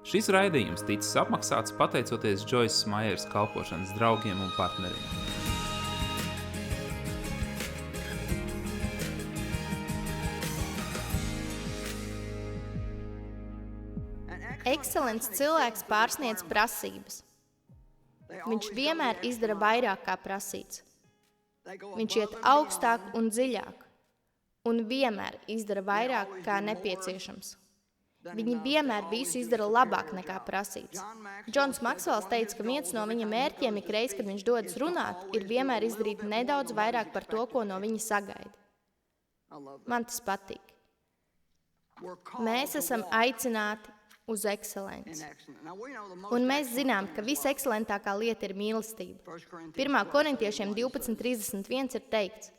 Šis raidījums ticis apmaksāts pateicoties Joyces Maiers kalpošanas draugiem un partneriem. Ekscelents cilvēks pārsniedz prasības. Viņš vienmēr izdara vairāk kā prasīts. Viņš iet augstāk un dziļāk, un vienmēr izdara vairāk kā nepieciešams. Viņi vienmēr visu izdara labāk nekā prasīts. Džons Maksvels teica, ka viens no viņa mērķiem ikreiz, kad viņš dodas runāt, ir vienmēr izdarīt nedaudz vairāk par to, ko no viņa sagaida. Man tas patīk. Mēs esam aicināti uz ekscelenci. Un mēs zinām, ka visekscelentākā lieta ir mīlestība. 1. Korintiešiem 12:31 ir teikts: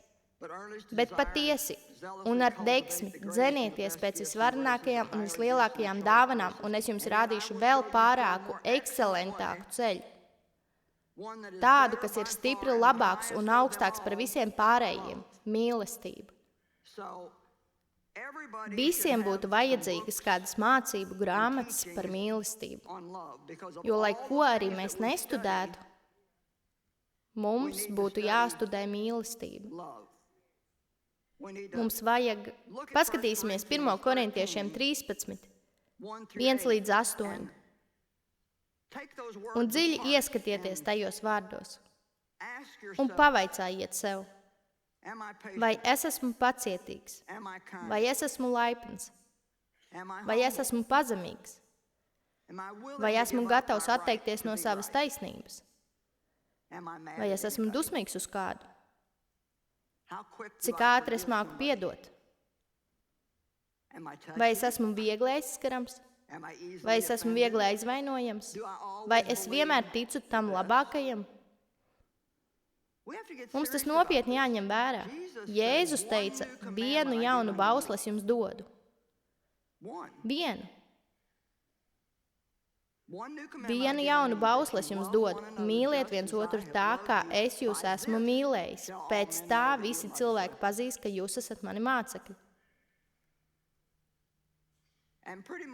bet patiesi un ar degsmi dzenieties pēc visvarenākajām un vislielākajām dāvanām, un es jums rādīšu vēl pārāku, ekscelentāku ceļu. Tādu, kas ir stipri labāks un augstāks par visiem pārējiem - mīlestību. Visiem būtu vajadzīgas kādas mācību grāmatas par mīlestību, jo, lai ko arī mēs nestudētu, mums būtu jāstudē mīlestība. Mums vajag, paskatīsimies 1. Korintiešiem 13, 1-8, un dziļi ieskatieties tajos vārdos, un pavaicājiet sev, vai es esmu pacietīgs, vai es esmu laipns, vai es esmu pazemīgs, vai esmu gatavs atteikties no savas taisnības, vai es esmu dusmīgs uz kādu, cik ātri es māku piedot, vai es esmu viegli aizskarams, vai es esmu viegli aizvainojams, vai es vienmēr ticu tam labākajam. Mums tas nopietni jāņem vērā. Jēzus teica, vienu jaunu bausli es jums dodu. Vienu jaunu bausli es jums dodu. Mīliet viens otru tā, kā es jūs esmu mīlējis. Pēc tā visi cilvēki pazīs, ka jūs esat mani mācekļi.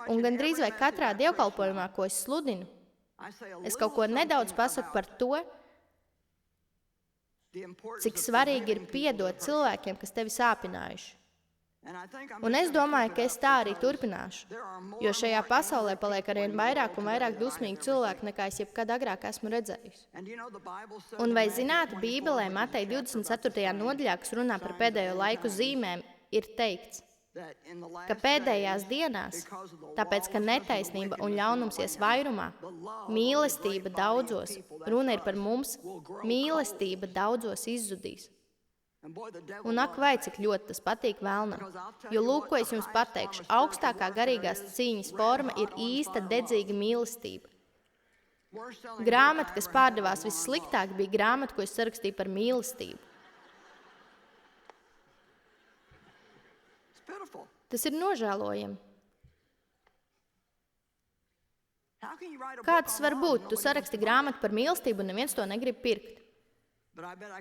Un gandrīz vai katrā dievkalpojumā, ko es sludinu, es kaut ko nedaudz pasaku par to, cik svarīgi ir piedot cilvēkiem, kas tevi sāpinājuši. Un es domāju, ka es tā arī turpināšu, jo šajā pasaulē paliek arvien vairāk un vairāk dusmīgi cilvēki, nekā es jebkad agrāk esmu redzējis. Un vai zināt, Bībelē Mateja 24. nodaļā, kas runā par pēdējo laiku zīmēm, ir teikts, ka pēdējās dienās, tāpēc, ka netaisnība un ļaunums ies vairumā, mīlestība daudzos, runa ir par mums, mīlestība daudzos izzudīs. Un ak vai, cik ļoti tas patīk vēlnam, jo lūk, ko es jums pateikšu, augstākā garīgās cīņas forma ir īsta dedzīga mīlestība. Grāmata, kas pārdevās vissliktāk, bija grāmata, ko es sarakstīju par mīlestību. Tas ir nožēlojami. Kā tas var būt? Tu saraksti grāmatu par mīlestību un neviens to negrib pirkt.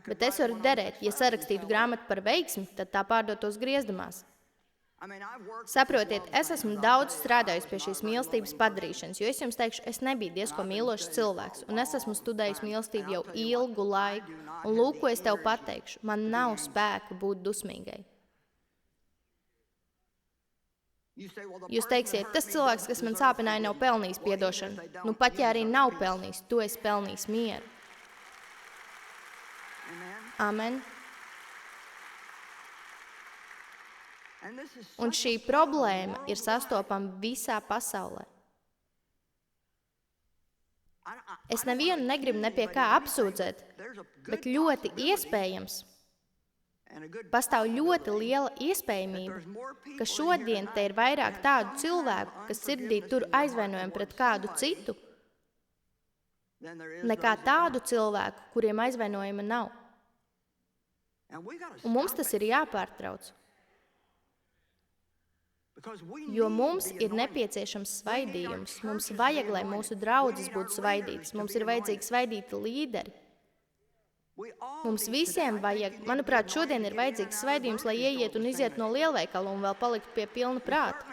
Bet es varu derēt, ja sarakstītu grāmatu par veiksmi, tad tā pārdotos griezdamās. Saprotiet, es esmu daudz strādājis pie šīs mīlestības padarīšanas, jo es jums teikšu, es nebiju diezko mīlošs cilvēks, un es esmu studējis mīlestību jau ilgu laiku, un lūk, ko es tev pateikšu, man nav spēka būt dusmīgai. Jūs teiksiet, tas cilvēks, kas man sāpināja, nav pelnījis piedošanu. Nu, pat ja arī nav pelnījis, tu esi pelnījis mieru. Amen. Un šī problēma ir sastopama visā pasaulē. Es nevienu negribu ne pie kā apsūdzēt, bet ļoti iespējams, pastāv ļoti liela iespējamība, ka šodien te ir vairāk tādu cilvēku, kas sirdī tur aizvainojumu pret kādu citu, nekā tādu cilvēku, kuriem aizvainojuma nav. Un mums tas ir jāpārtrauc. Jo mums ir nepieciešams svaidījums. Mums vajag, lai mūsu draudzes būtu svaidītas. Mums ir vajadzīgi svaidīti līderi. Mums visiem vajag, manuprāt, šodien ir vajadzīgs svaidījums, lai ieiet un iziet no lielveikala un vēl palikt pie pilna prāta.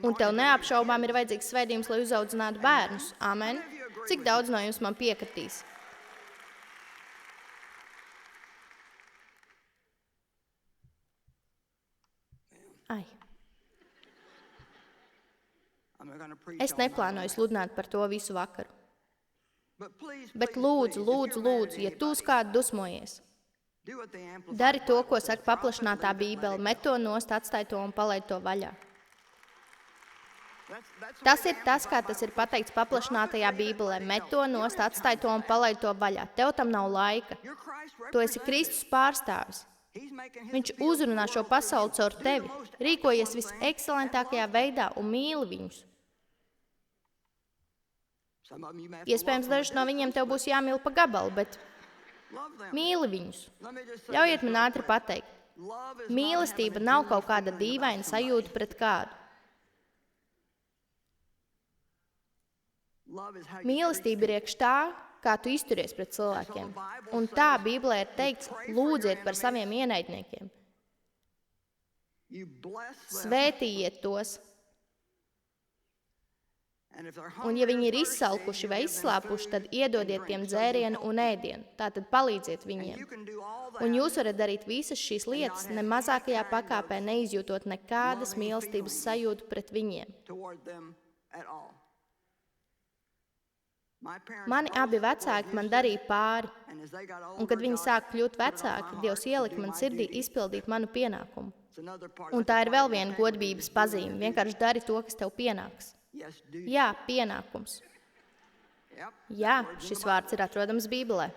Un tev neapšaubām ir vajadzīgs svētījums, lai uzaudzinātu bērnus. Amen. Cik daudz no jums man piekritīs? Ai. Es neplānoju sludināt par to visu vakaru. Bet lūdzu, ja tu uz kādu dusmojies, dari to, ko saka paplašinātā Bībele, met to nost, atstāj to un palaid to vaļā. Tas ir tas, kā tas ir pateikts paplašinātajā Bībelē. Met to nost, atstāj to un palaid to vaļā. Tev tam nav laika. Tu esi Kristus pārstāvis. Viņš uzrunā šo pasauli caur tevi, rīkojies visekscelentākajā veidā un mīli viņus. Iespējams, dažs no viņiem tev būs jāmīl pa gabalu, bet mīli viņus. Ļaujiet man ātri pateikt. Mīlestība nav kaut kāda dīvaina sajūta pret kādu. Mīlestība ir iekš tā, kā tu izturies pret cilvēkiem. Un tā Bībelē ir teikts, lūdziet par saviem ienaidniekiem. Svētījiet tos. Un ja viņi ir izsalkuši vai izslāpuši, tad iedodiet tiem dzērienu un ēdienu. Tātad palīdziet viņiem. Un jūs varat darīt visas šīs lietas, ne mazākajā pakāpē neizjūtot nekādas mīlestības sajūtu pret viņiem. Mani abi vecāki man darīja pāri, un kad viņi sāk kļūt vecāki, Dievs ielika man sirdī izpildīt manu pienākumu. Un tā ir vēl viena godības pazīme. Vienkārši dari to, kas tev pienāks. Jā, pienākums. Jā, šis vārds ir atrodams Bībelē.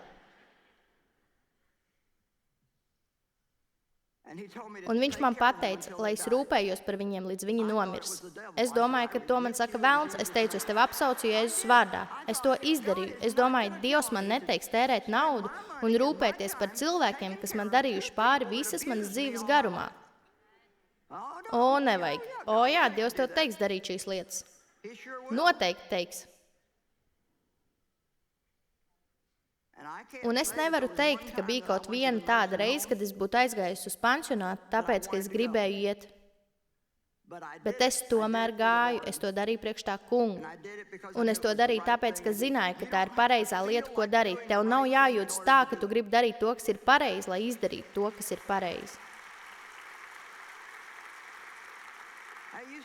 Un viņš man pateica, lai es rūpējos par viņiem, līdz viņi nomirs. Es domāju, ka to man saka velns. Es teicu, es tevi apsaucu Jēzus vārdā. Es to izdarīju. Es domāju, Dievs man neteiks tērēt naudu un rūpēties par cilvēkiem, kas man darījuši pāri visas manas dzīves garumā. O, nevajag. O, jā, Dievs tev teiks darīt šīs lietas. Noteikti teiks. Un es nevaru teikt, ka bija kaut viena tāda reize, kad es būtu aizgājusi uz pansionātu, tāpēc, ka es gribēju iet. Bet es tomēr gāju, es to darīju priekš tā kunga. Un es to darīju tāpēc, ka zināju, ka tā ir pareizā lieta, ko darīt. Tev nav jājūtas tā, ka tu gribi darīt to, kas ir pareizi, lai izdarītu to, kas ir pareizi.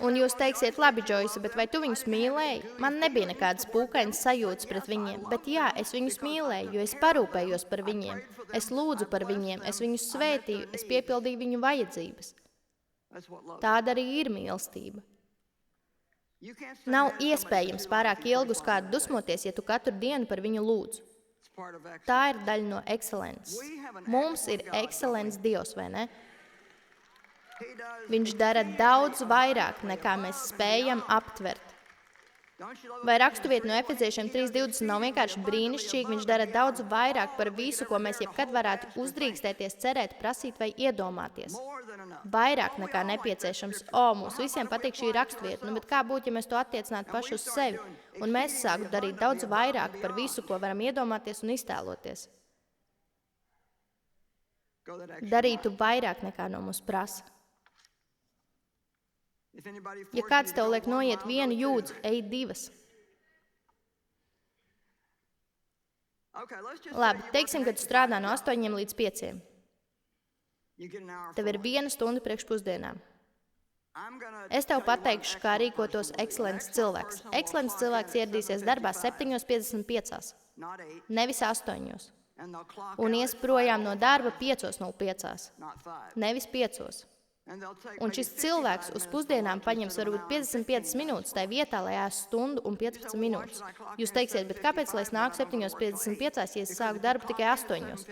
Un jūs teiksiet, labi, Džoisa, bet vai tu viņus mīlēji? Man nebija nekādas pūkainas sajūtas pret viņiem, bet jā, es viņus mīlēju, jo es parūpējos par viņiem. Es lūdzu par viņiem, es viņus svētīju, es piepildīju viņu vajadzības. Tāda arī ir mīlestība. Nav iespējams pārāk ilgi uz kādu dusmoties, ja tu katru dienu par viņu lūdzu. Tā ir daļa no ekscelences. Mums ir ekscelents Dievs, vai ne? Viņš dara daudz vairāk, nekā mēs spējam aptvert. Vai rakstuvieta no Efeziešiem 3:20 nav vienkārši brīnišķīga? Viņš dara daudz vairāk par visu, ko mēs jebkad varētu uzdrīkstēties, cerēt, prasīt vai iedomāties. Vairāk nekā nepieciešams. Mums visiem patīk šī rakstuvieta, bet kā būtu, ja mēs to attiecinātu paši uz sevi? Un mēs sāktu darīt daudz vairāk par visu, ko varam iedomāties un iztēloties. Darītu vairāk nekā no mums prasa. Ja kāds tev liek noiet vienu jūdzi, ej divas. Labi, teiksim, ka tu strādā no 8 līdz 5. Tev ir 1 stunda priekš pusdienām. Es tev pateikšu, kā rīkotos ekscelents cilvēks. Ekscelents cilvēks ieradīsies darbā 7:55, nevis 8. Un ies projām no darba 5:05, nevis 5. Un šis cilvēks uz pusdienām paņems varbūt 55 minūtes tajā vietā, lai ēst stundu un 15 minūtes. Jūs teiksiet, bet kāpēc, lai es nāku 7:55, ja es sāku darbu tikai 8?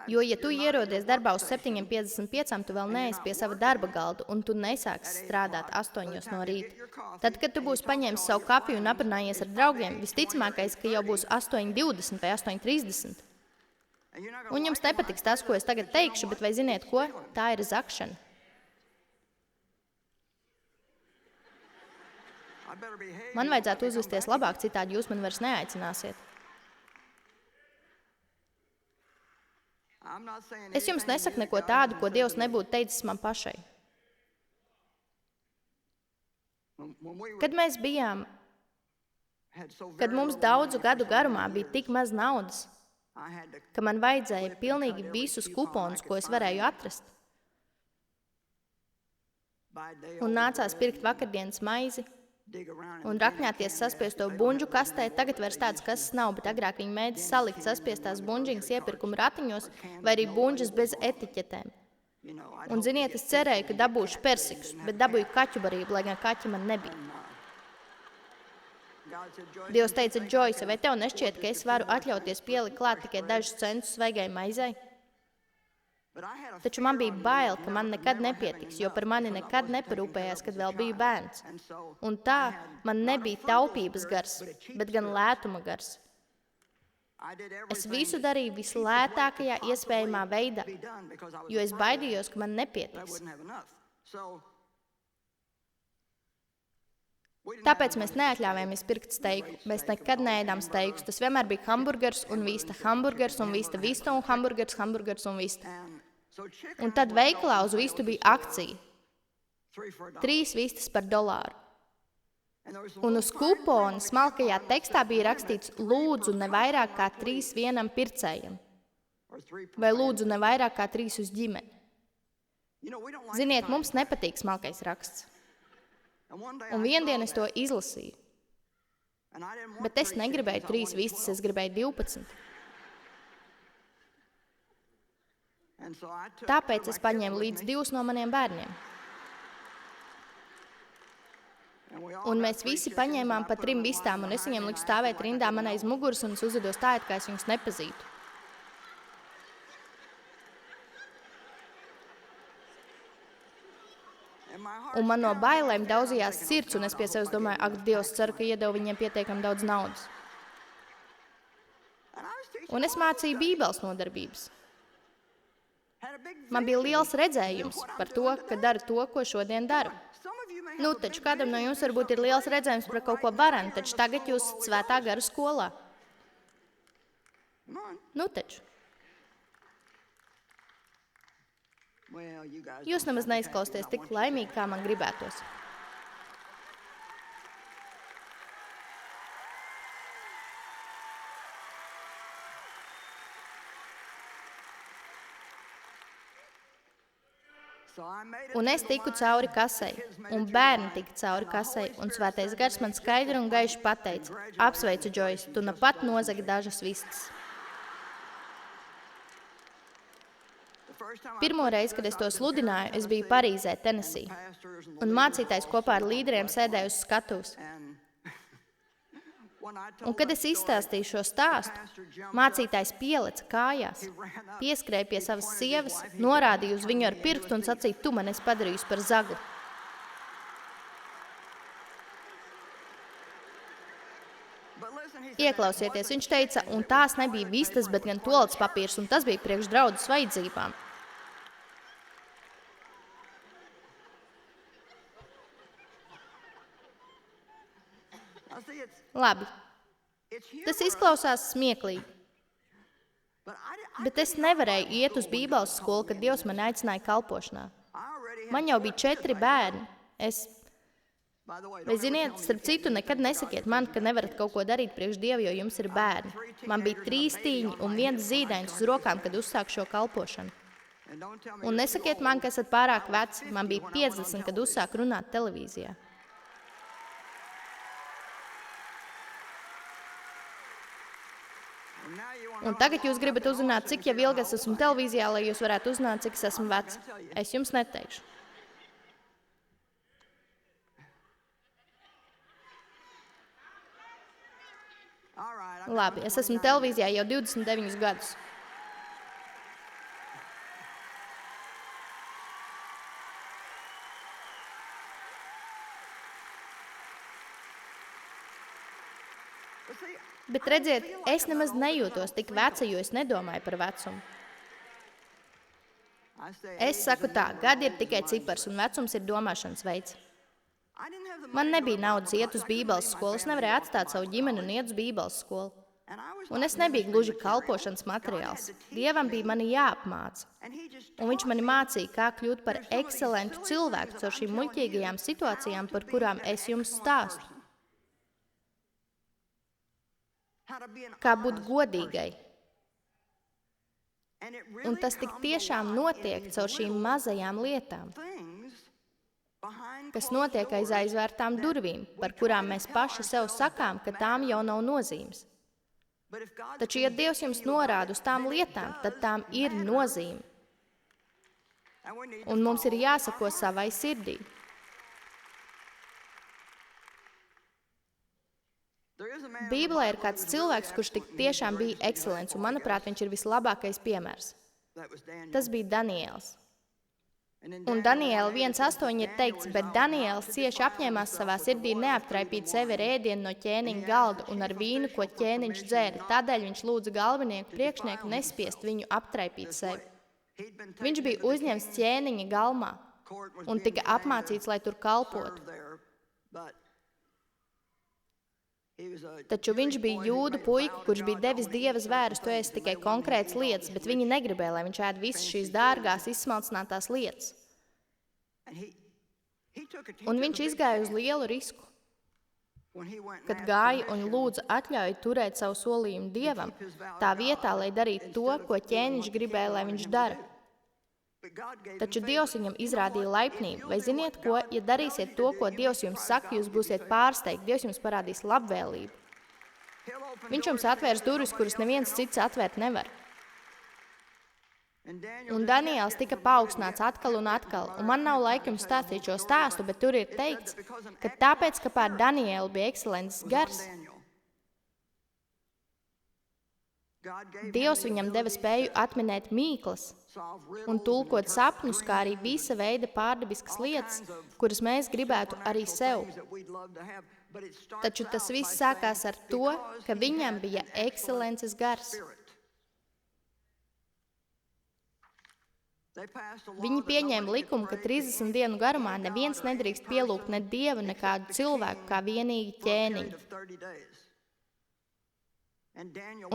Jo, ja tu ierodies darbā uz 7:55, tu vēl neesi pie sava darba galda, un tu nesāksi strādāt 8 no rīta. Tad, kad tu būsi paņēmis savu kafiju un aprunājies ar draugiem, visticamākais, ka jau būs 8:20 vai 8:30. Un jums nepatiks tas, ko es tagad teikšu, bet vai ziniet ko? Tā ir zakšana. Man vajadzētu uzvesties labāk, citādi jūs man vairs neaicināsiet. Es jums nesaku neko tādu, ko Dievs nebūtu teicis man pašai. Kad mēs bijām, kad mums daudzu gadu garumā bija tik maz naudas, ka man vajadzēja pilnīgi visus kuponus, ko es varēju atrast. Un nācās pirkt vakardienas maizi un rakņāties saspiesto buņģu kastē. Tagad vairs tādas kases nav, bet agrāk viņi mēdz salikt saspiestās buņģiņas iepirkuma ratiņos vai arī buņģas bez etiķetēm. Un ziniet, es cerēju, ka dabūšu persikus, bet dabūju kaķu barību, lai gan kaķi man nebija. Dievs teica, Joyce, vai tev nešķiet, ka es varu atļauties pielikt klāt tikai dažus centus svaigai maizei? Taču man bija bail, ka man nekad nepietiks, jo par mani nekad neparūpējās, kad vēl biju bērns. Un tā man nebija taupības gars, bet gan lētuma gars. Es visu darīju vislētākajā iespējamā veidā, jo es baidījos, ka man nepietiks. Tāpēc mēs neatļāvāmies pirkt steiku. Mēs nekad neēdām steikus. Tas vienmēr bija hamburgers un vista, vista un hamburgers un vista. Un tad veikalā uz vistu bija akcija. 3 vistas par $1. Un uz kupona smalkajā tekstā bija rakstīts lūdzu ne vairāk kā 3 vienam pircējam. Vai lūdzu ne vairāk kā 3 uz ģimeni. Ziniet, mums nepatīk smalkais raksts. Un viendien es to izlasīju. Bet es negribēju 3 vistas, es gribēju 12. Tāpēc es paņēmu līdz 2 no maniem bērniem. Un mēs visi paņēmām pa 3 vistām, un es viņiem liku stāvēt rindā man aiz muguras, un es uzvedos tā, it kā es viņus nepazītu. Un man no bailēm daudzījās sirds, un es pie sevis domāju, ak, Dievs, ceru, ka iedevu viņiem pietiekami daudz naudas. Un es mācīju bībeles nodarbības. Man bija liels redzējums par to, ka daru to, ko šodien daru. Nu, taču kādam no jums varbūt ir liels redzējums par kaut ko varenu, taču tagad jūs esat svētā gara skolā. Nu, taču. Jūs nemaz neizklausties tik laimīgi, kā man gribētos. Un es tiku cauri kasei, un bērni tika cauri kasei, un svētais gars man skaidri un gaiši pateica, apsveicu, Joyce, tu nepat nozagi dažas vistas. Pirmo reizi, kad es to sludināju, es biju Parīzē, Tenesī, un mācītājs kopā ar līderiem sēdēja uz skatuves. Un, kad es izstāstīju šo stāstu, mācītājs pieleca kājās, pieskrēja pie savas sievas, norādīja uz viņu ar pirkstu un sacīja, tu man esi padarījusi par zagli. Ieklausieties, viņš teica, un tās nebija vistas, bet gan toaletes papīrs, un tas bija priekš draudzes vajadzībām. Labi, tas izklausās smieklīgi, bet es nevarēju iet uz bībeles skolu, kad Dievs mani aicināja kalpošanā. Man jau bija 4 bērni. Vai ziniet, starp citu, nekad nesakiet man, ka nevarat kaut ko darīt priekš Dievu, jo jums ir bērni. Man bija 3 tīņi un 1 zīdainis uz rokām, kad uzsāku šo kalpošanu. Un nesakiet man, ka esat pārāk veci. Man bija 50, kad uzsāku runāt televīzijā. Un tagad jūs gribat uzzināt, cik jau ilgi es esmu televīzijā, lai jūs varētu uzzināt, cik es esmu vecs. Es jums neteikšu. Labi, es esmu televīzijā jau 29 gadus. Bet redziet, es nemaz nejūtos tik veca, jo es nedomāju par vecumu. Es saku tā, gadi ir tikai cipars un vecums ir domāšanas veids. Man nebija naudas iet uz bībeles skolu, es nevarēju atstāt savu ģimeni un iet uz bībeles skolu. Un es nebiju gluži kalpošanas materiāls. Dievam bija mani jāapmāca. Un viņš mani mācīja, kā kļūt par ekscelentu cilvēku caur šīm muļķīgajām situācijām, par kurām es jums stāstu. Kā būt godīgai. Un tas tik tiešām notiek caur šīm mazajām lietām, kas notiek aiz aizvērtām durvīm, par kurām mēs paši sev sakām, ka tām jau nav nozīmes. Taču, ja Dievs jums norāda uz tām lietām, tad tām ir nozīme. Un mums ir jāsako savai sirdī. Bībelē ir kāds cilvēks, kurš tik tiešām bija ekscelents, un manuprāt, viņš ir vislabākais piemērs. Tas bija Daniēls. Un Daniēla 1.8 ir teikts, bet Daniēls cieši apņēmās savā sirdī neaptraipīt sevi ar ēdienu no ķēniņa galda un ar vīnu, ko ķēniņš dzēra. Tādēļ viņš lūdza galvenieku priekšnieku nespiest viņu aptraipīt sevi. Viņš bija uzņemts ķēniņa galmā un tika apmācīts, lai tur kalpotu. Taču viņš bija jūdu puika, kurš bija devis Dieva zvērus, to ēst tikai konkrētas lietas, bet viņi negribēja, lai viņš ēd visas šīs dārgās, izsmalcinātās lietas. Un viņš izgāja uz lielu risku, kad gāja un lūdza atļauju turēt savu solījumu Dievam, tā vietā, lai darītu to, ko ķēniņš gribēja, lai viņš dara. Taču Dievs viņam izrādīja laipnību. Vai ziniet ko? Ja darīsiet to, ko Dievs jums saka, jūs būsiet pārsteigti. Dievs jums parādīs labvēlību. Viņš jums atvērs durvis, kuras neviens cits atvērt nevar. Un Daniēls tika paaugstināts atkal un atkal. Un man nav laika jums stāstīt šo stāstu, bet tur ir teikts, ka tāpēc, ka pār Daniēlu bija ekscelents gars, Dievs viņam deva spēju atminēt mīklas un tulkot sapņus, kā arī visa veida pārdabiskas lietas, kuras mēs gribētu arī sev. Taču tas viss sākās ar to, ka viņam bija ekscelences gars. Viņi pieņēma likumu, ka 30 dienu garumā neviens nedrīkst pielūgt ne Dievu, ne kādu cilvēku, kā vienīgi ķēniņu.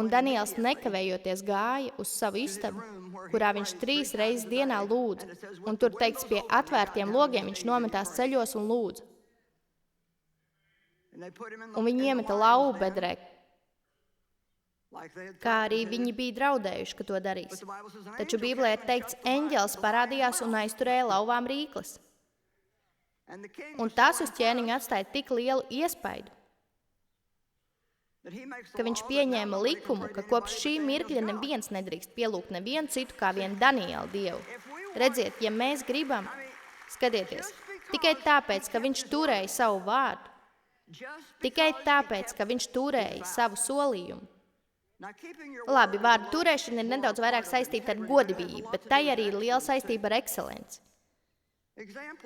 Un Daniēls nekavējoties gāja uz savu istabu, kurā viņš 3 reizes dienā lūdza, un tur teikts pie atvērtiem logiem viņš nometās ceļos un lūdza. Un viņi iemeta lauvu bedrē, kā arī viņi bija draudējuši, ka to darīs. Taču Bībelē ir teikts, eņģelis parādījās un aizturēja lauvām rīkles. Un tas uz ķēniņu atstāja tik lielu iespaidu, ka viņš pieņēma likumu, ka kopš šī mirkļa neviens nedrīkst pielūgt nevienu citu kā vien Daniēlu Dievu. Redziet, ja mēs gribam, skatieties, tikai tāpēc, ka viņš turēja savu vārdu, tikai tāpēc, ka viņš turēja savu solījumu. Labi, vārdu turēšana ir nedaudz vairāk saistīta ar godībību, bet tai arī ir liela saistība ar ekscelenci.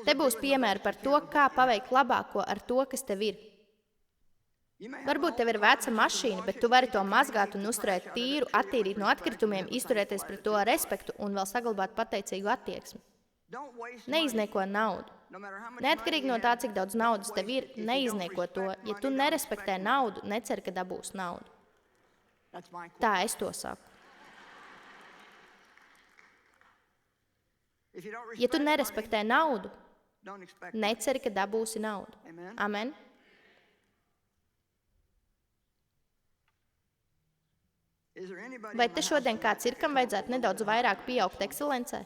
Te būs piemēri par to, kā paveikt labāko ar to, kas tev ir. Varbūt tev ir veca mašīna, bet tu vari to mazgāt un uzturēt tīru, attīrīt no atkritumiem, izturēties pret to ar respektu un vēl saglabāt pateicīgu attieksmi. Neiznieko naudu. Neatkarīgi no tā, cik daudz naudas tev ir, neiznieko to. Ja tu nerespektē naudu, necer, ka dabūs naudu. Tā es to saku. Ja tu nerespektē naudu, neceri, ka dabūsi naudu. Amen. Vai te šodien kāds ir, kam vajadzētu nedaudz vairāk pieaugt ekscelencē?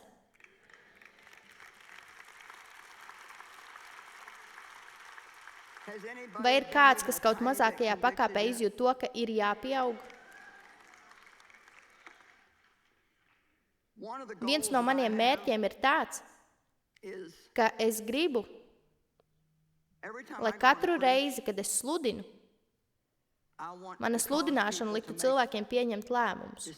Vai ir kāds, kas kaut mazākajā pakāpē izjūt to, ka ir jāpieaug? Viens no maniem mērķiem ir tāds, ka es gribu, lai katru reizi, kad es sludinu, mana sludināšana liktu cilvēkiem pieņemt lēmumus.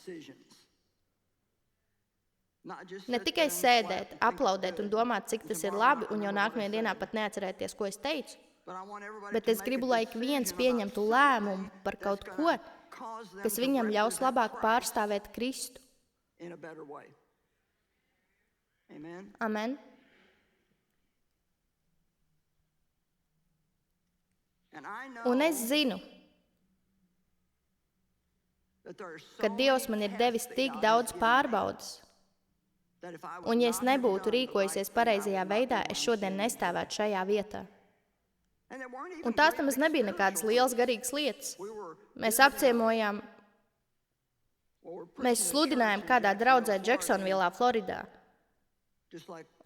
Ne tikai sēdēt, aplaudēt un domāt, cik tas ir labi, un jau nākamajā dienā pat neatcerēties, ko es teicu, bet es gribu, lai ik viens pieņemtu lēmumu par kaut ko, kas viņam ļaus labāk pārstāvēt Kristu. Amen. Un es zinu, ka Dievs man ir devis tik daudz pārbaudas. Un ja es nebūtu rīkojusies pareizajā veidā, es šodien nestāvētu šajā vietā. Un tās nemaz nebija nekādas lielas garīgas lietas. Mēs apciemojām, mēs sludinājām kādā draudzē Džeksonvilā, Floridā.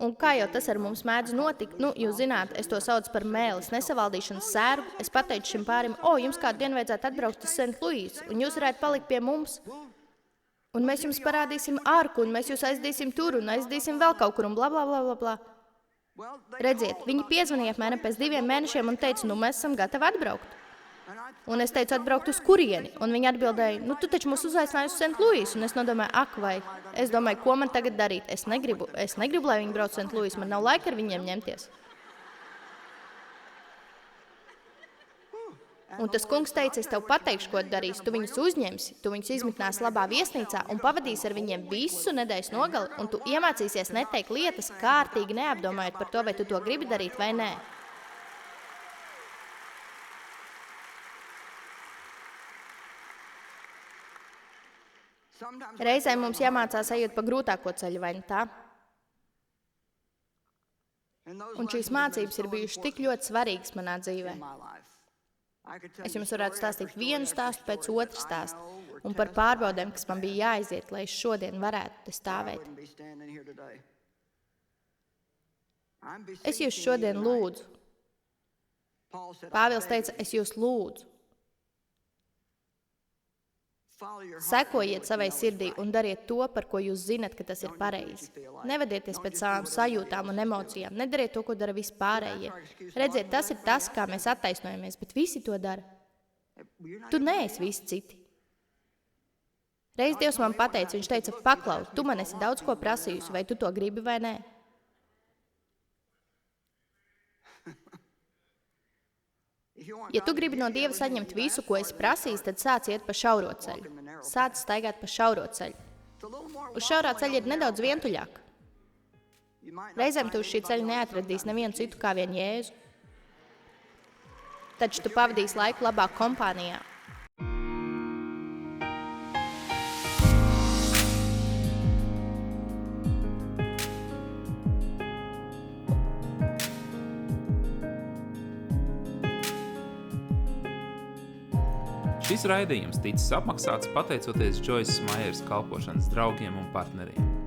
Un kā jau tas ar mums mēdz notikt, jūs zināt, es to saucu par mēles nesavaldīšanas sērgu, es pateicu šim pārim, jums kādu dienu vajadzētu atbraukt uz St. Louis, un jūs varētu palikt pie mums. Un mēs jums parādīsim arku, un mēs jūs aizdīsim tur, un aizdīsim vēl kaut kur, un bla, bla, bla, bla, bla. Redziet, viņi piezvanīja apmēram pēc 2 mēnešiem un teica, mēs esam gatavi atbraukt. Un es teicu, atbraukt uz kurieni, un viņi atbildēja, tu taču mūs uzaicināji uz St. Louis, un es nodomāju, vai. Es domāju, ko man tagad darīt? Es negribu, lai viņi brauc uz St. Louis, man nav laika ar viņiem ņemties. Un tas kungs teica, es tev pateikšu, ko darīsi. Tu viņus uzņemsi, tu viņus izmitnās labā viesnīcā un pavadīsi ar viņiem visu nedēļas nogali, un tu iemācīsies neteikt lietas kārtīgi neapdomājot par to, vai tu to gribi darīt vai nē. Reizēm mums jāmācās ejot pa grūtāko ceļu, vai ne tā? Un šīs mācības ir bijušas tik ļoti svarīgas manā dzīvē. Es jums varētu stāstīt vienu stāstu pēc otru stāstu, un par pārbaudēm, kas man bija jāaiziet, lai es šodien varētu te stāvēt. Es jūs šodien lūdzu. Pāvils teica, es jūs lūdzu. Sekojiet savai sirdī un dariet to, par ko jūs zinat, ka tas ir pareizi. Nevadieties pēc savām sajūtām un emocijām. Nedariet to, ko dara vispārējie. Redziet, tas ir tas, kā mēs attaisnojamies, bet visi to dara. Tu neesi visi citi. Reiz Dievs man pateica, viņš teica, paklau, tu man esi daudz ko prasījusi, vai tu to gribi vai nē. Ja tu gribi no Dieva saņemt visu, ko esi prasījis, tad sāc iet pa šauro ceļu. Sāc staigāt pa šauro ceļu. Uz šaurā ceļa ir nedaudz vientuļāk. Reizēm tu uz šī ceļa neatradīs nevienu citu kā vien Jēzu. Taču tu pavadīsi laiku labā kompānijā. Šis raidījums ticis apmaksāts pateicoties Joyce Myers kalpošanas draugiem un partneriem.